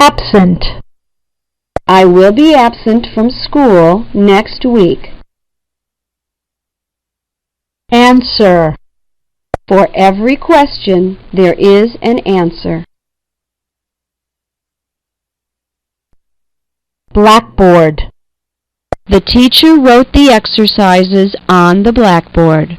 Absent. I will be absent from school next week. Answer. For every question, there is an answer. Blackboard. The teacher wrote the exercises on the blackboard.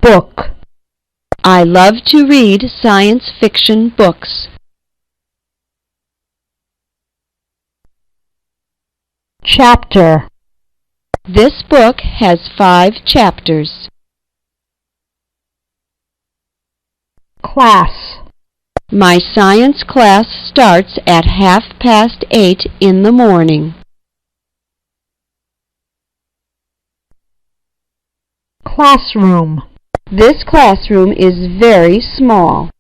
Book. I love to read science fiction books. Chapter. This book has 5 chapters. Class. My science class starts at 8:30 in the morning. Classroom. This classroom is very small.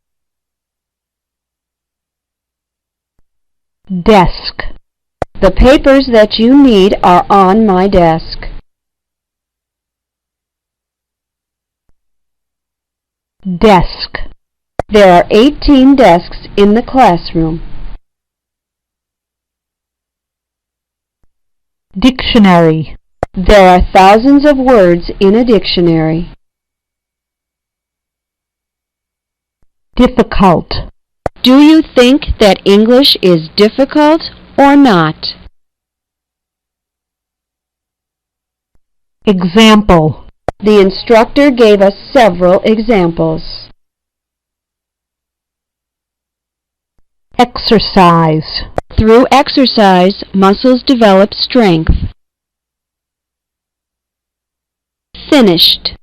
Desk. The papers that you need are on my desk. Desk. There are 18 desks in the classroom. Dictionary. There are thousands of words in a dictionary. Difficult. Do you think that English is difficult or not? Example. The instructor gave us several examples. Exercise. Through exercise, muscles develop strength. Finished.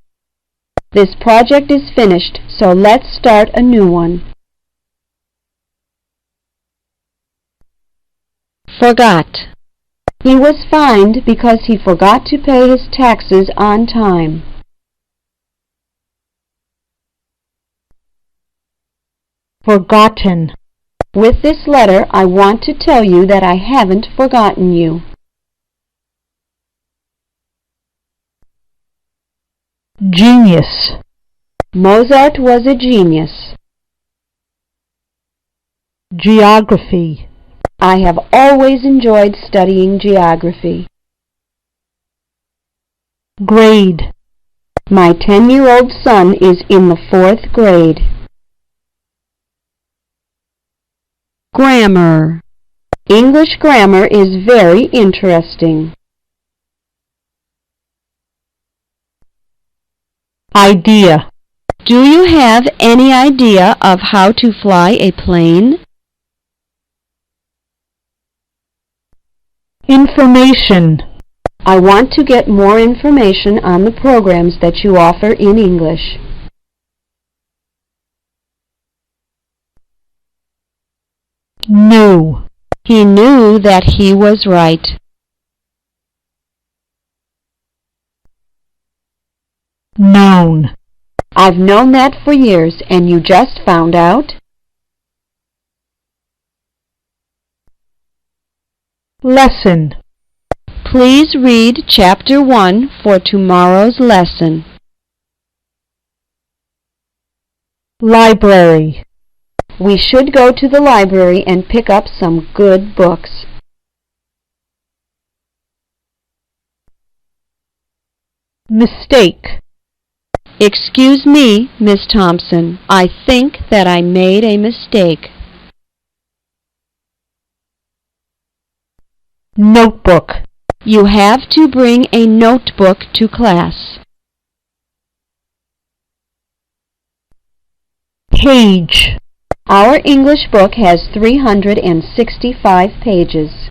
This project is finished, so let's start a new one. Forgot. He was fined because he forgot to pay his taxes on time. Forgotten. With this letter, I want to tell you that I haven't forgotten you. Genius. Mozart was a genius. Geography. I have always enjoyed studying geography. Grade. My 10-year-old son is in the 4th grade. Grammar. English grammar is very interesting. Idea. Do you have any idea of how to fly a plane? Information. I want to get more information on the programs that you offer in English. Knew. He knew that he was right. Known. I've known that for years, and you just found out? Lesson. Please read Chapter 1 for tomorrow's lesson. Library. We should go to the library and pick up some good books. Mistake. Excuse me, Miss Thompson. I think that I made a mistake. Notebook. You have to bring a notebook to class. Page. Our English book has 365 pages.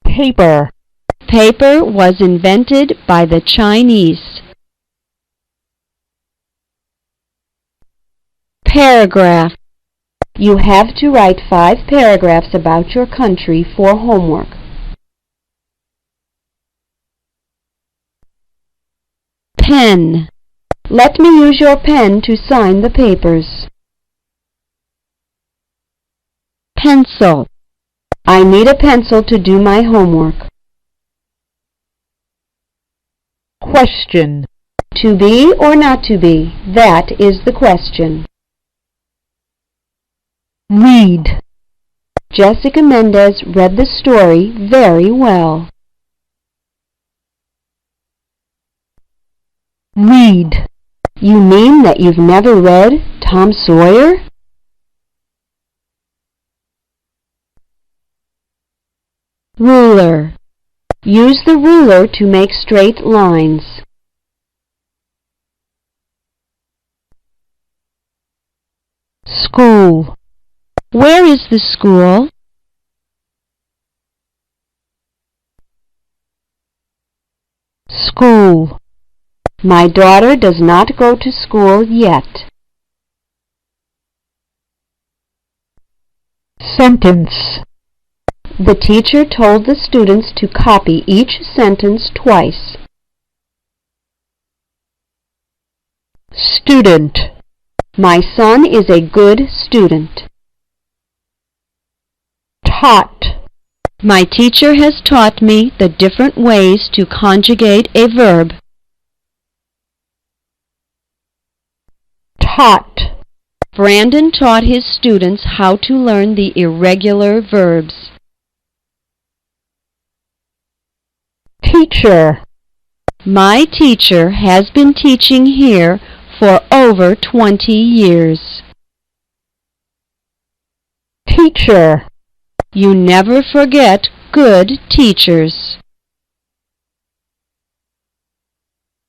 Paper. Paper was invented by the Chinese. Paragraph. You have to write 5 paragraphs about your country for homework. Pen. Let me use your pen to sign the papers. Pencil. I need a pencil to do my homework. Question. To be or not to be? That is the question. Read. Jessica Mendez read the story very well. Read. You mean that you've never read Tom Sawyer? Ruler. Use the ruler to make straight lines. School. Where is the school? School. My daughter does not go to school yet. Sentence. The teacher told the students to copy each sentence twice. Student. My son is a good student. Taught. My teacher has taught me the different ways to conjugate a verb. Taught. Brandon taught his students how to learn the irregular verbs. Teacher. My teacher has been teaching here for over 20 years. Teacher. You never forget good teachers.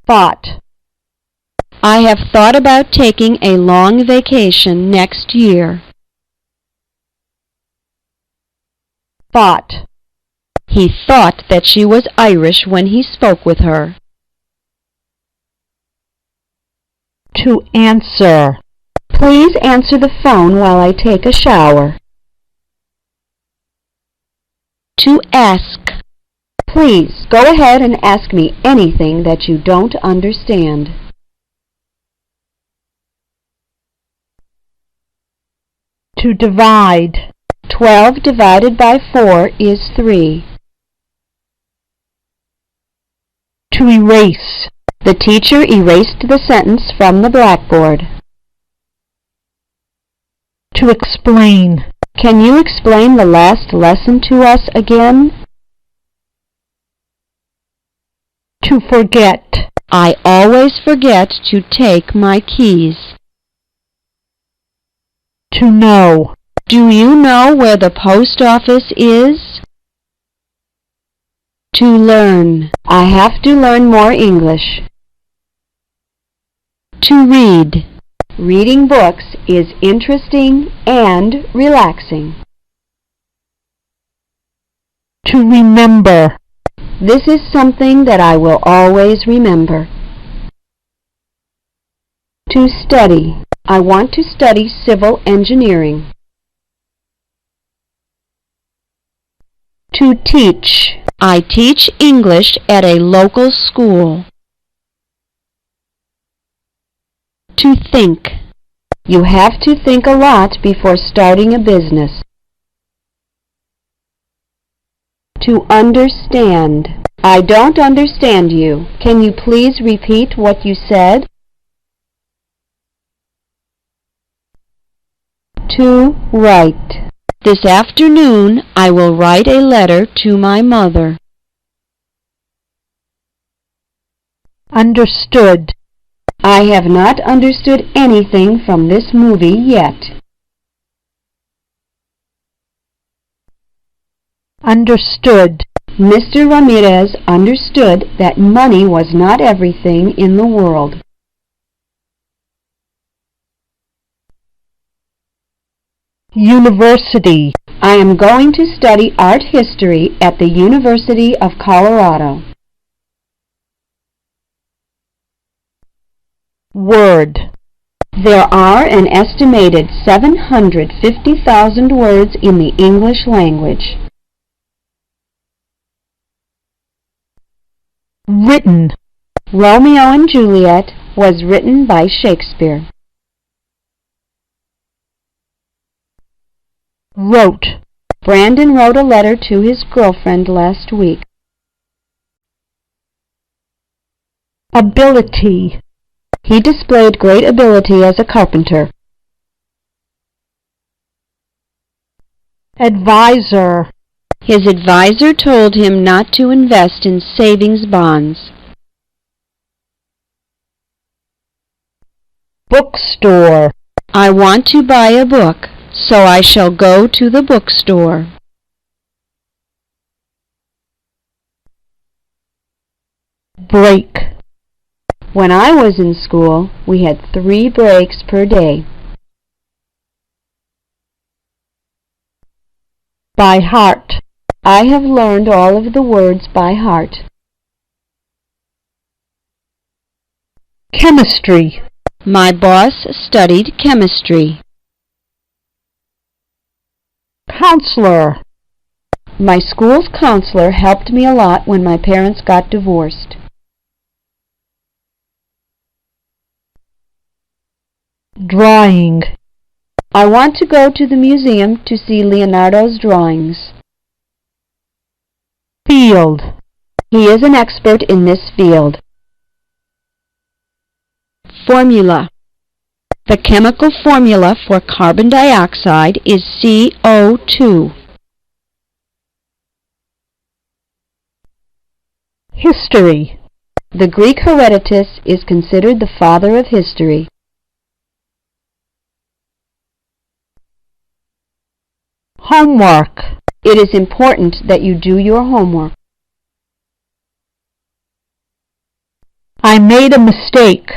Thought. I have thought about taking a long vacation next year. Thought. He thought that she was Irish when he spoke with her. To answer. Please answer the phone while I take a shower. To ask. Please go ahead and ask me anything that you don't understand. To divide. 12 divided by 4 is 3. To erase. The teacher erased the sentence from the blackboard. To explain. Can you explain the last lesson to us again? To forget. I always forget to take my keys. To know. Do you know where the post office is? To learn. I have to learn more English. To read. Reading books is interesting and relaxing. To remember. This is something that I will always remember. To study. I want to study civil engineering. To teach. I teach English at a local school. To think. You have to think a lot before starting a business. To understand. I don't understand you. Can you please repeat what you said? To write. This afternoon I will write a letter to my mother. Understood. I have not understood anything from this movie yet. Understood. Mr. Ramirez understood that money was not everything in the world. University. I am going to study art history at the University of Colorado. Word. There are an estimated 750,000 words in the English language. Written. Romeo and Juliet was written by Shakespeare. Wrote. Brandon wrote a letter to his girlfriend last week. Ability. He displayed great ability as a carpenter. Advisor. His advisor told him not to invest in savings bonds. Bookstore. I want to buy a book, so I shall go to the bookstore. Break. When I was in school, we had 3 breaks per day. By heart. I have learned all of the words by heart. Chemistry. My boss studied chemistry. Counselor. My school's counselor helped me a lot when my parents got divorced. Drawing. I want to go to the museum to see Leonardo's drawings. Field. He is an expert in this field. Formula. The chemical formula for carbon dioxide is CO2. History. The Greek Herodotus is considered the father of history. Homework. It is important that you do your homework. I made a mistake.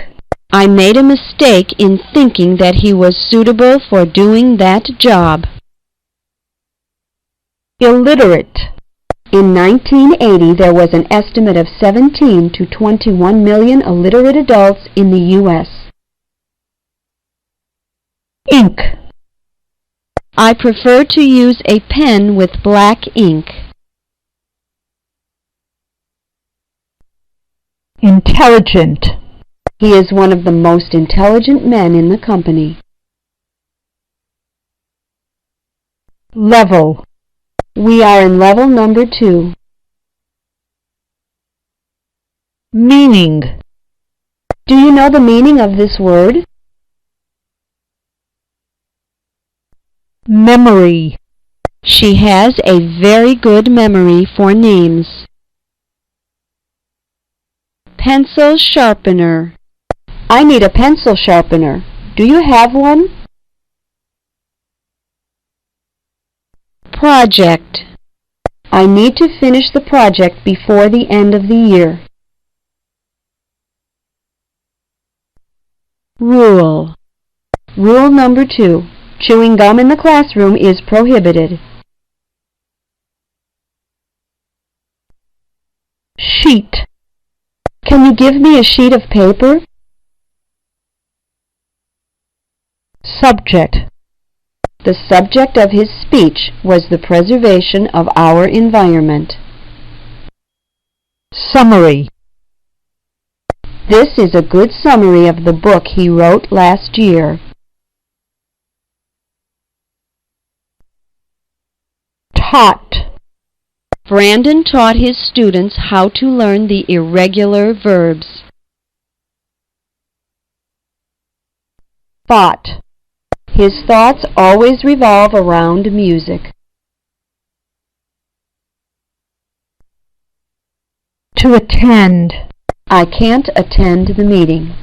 I made a mistake in thinking that he was suitable for doing that job. Illiterate. In 1980, there was an estimate of 17 to 21 million illiterate adults in the U.S. Ink. I prefer to use a pen with black ink. Intelligent. He is one of the most intelligent men in the company. Level. We are in level number 2. Meaning. Do you know the meaning of this word? Memory. She has a very good memory for names. Pencil sharpener. I need a pencil sharpener. Do you have one? Project. I need to finish the project before the end of the year. Rule. Rule number 2. Chewing gum in the classroom is prohibited. Sheet. Can you give me a sheet of paper? Subject. The subject of his speech was the preservation of our environment. Summary. This is a good summary of the book he wrote last year. Taught. Brandon taught his students how to learn the irregular verbs. Thought. His thoughts always revolve around music. To attend. I can't attend the meeting.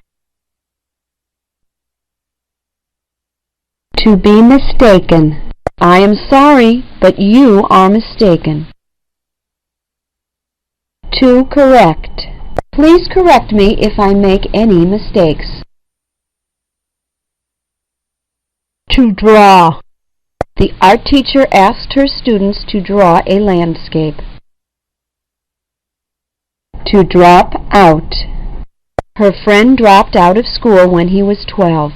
To be mistaken. I am sorry, but you are mistaken. To correct. Please correct me if I make any mistakes. To draw. The art teacher asked her students to draw a landscape. To drop out. Her friend dropped out of school when he was 12.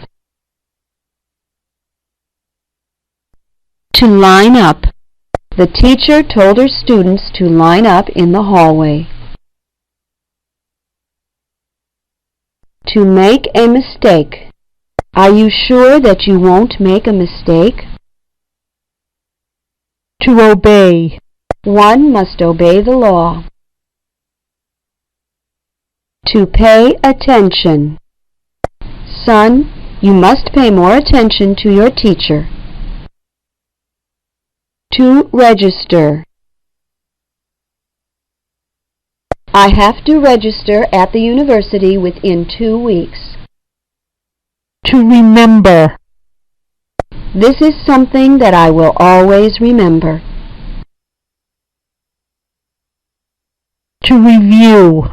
To line up. The teacher told her students to line up in the hallway. To make a mistake. Are you sure that you won't make a mistake? To obey. One must obey the law. To pay attention. Son, you must pay more attention to your teacher. To register. I have to register at the university within 2 weeks. To remember. This is something that I will always remember. To review.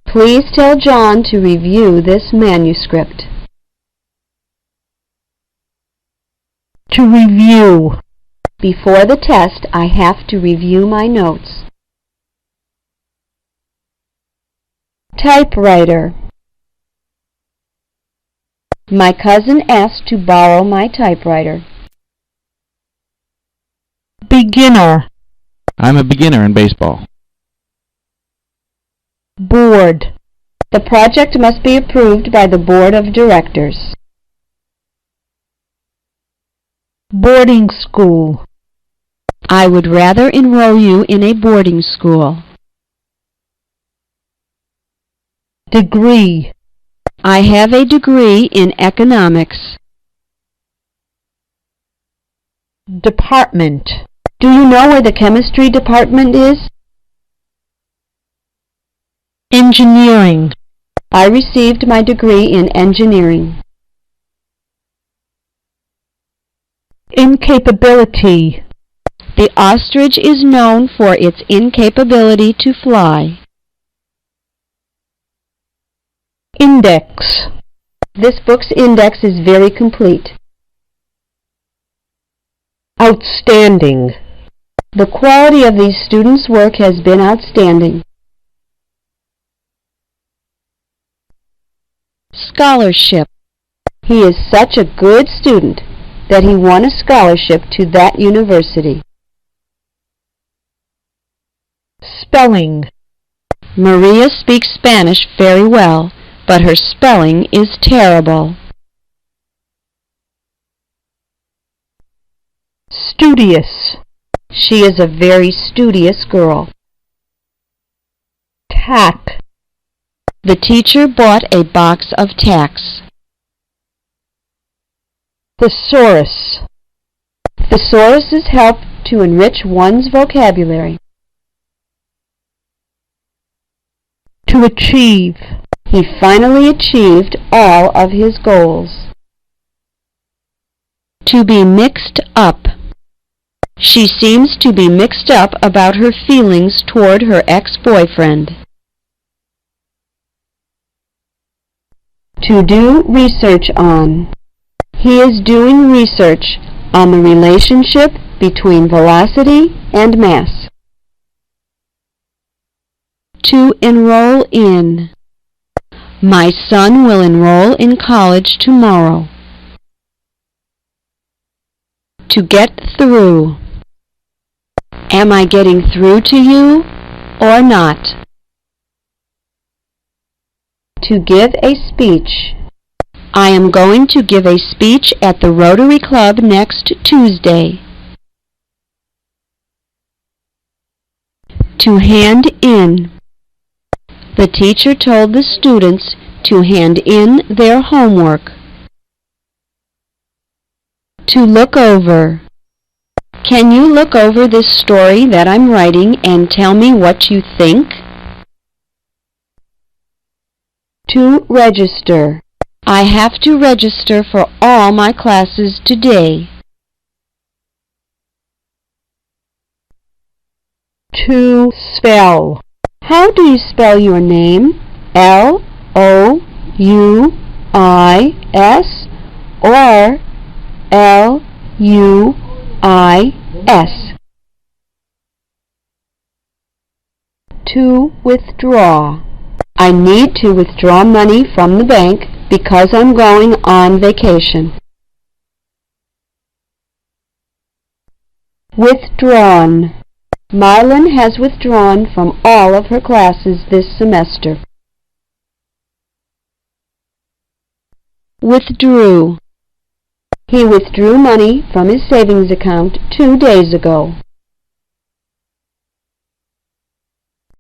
Please tell John to review this manuscript. To review. Before the test, I have to review my notes. Typewriter. My cousin asked to borrow my typewriter. Beginner. I'm a beginner in baseball. Board. The project must be approved by the board of directors. Boarding school. I would rather enroll you in a boarding school. Degree. I have a degree in economics. Department. Do you know where the chemistry department is? Engineering. I received my degree in engineering. Incapability. The ostrich is known for its incapability to fly. Index. This book's index is very complete. Outstanding. The quality of these students' work has been outstanding. Scholarship. He is such a good student that he won a scholarship to that university. Spelling. Maria speaks Spanish very well, but her spelling is terrible. Studious. She is a very studious girl. Tack. The teacher bought a box of tacks. Thesaurus. Thesauruses help to enrich one's vocabulary. To achieve. He finally achieved all of his goals. To be mixed up. She seems to be mixed up about her feelings toward her ex-boyfriend. To do research on. He is doing research on the relationship between velocity and mass. To enroll in. My son will enroll in college tomorrow. To get through. Am I getting through to you or not? To give a speech. I am going to give a speech at the Rotary Club next Tuesday. To hand in. The teacher told the students to hand in their homework. To look over. Can you look over this story that I'm writing and tell me what you think? To register. I have to register for all my classes today. To spell. How do you spell your name? L-O-U-I-S or L-U-I-S? To withdraw. I need to withdraw money from the bank because I'm going on vacation. Withdrawn. Marlon has withdrawn from all of her classes this semester. Withdrew. He withdrew money from his savings account 2 days ago.